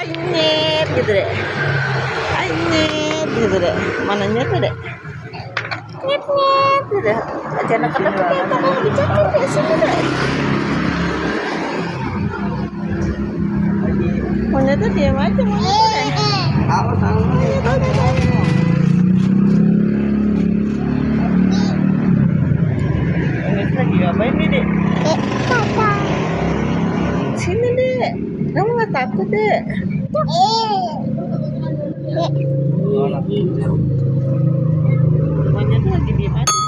Anyet gitu deh. Anyet gitu deh. Mananya tuh deh. Nyet nyet gitu deh. Jangan ketemu kita kan lebih cantik deh sini deh. Monyet tuh diam aja monyet tuh deh. Monyet tuh deh. Monyet lagi ngapain nih dek? Sini dek. Kamu nggak takut dek? Monyet tuh lagi diem aja.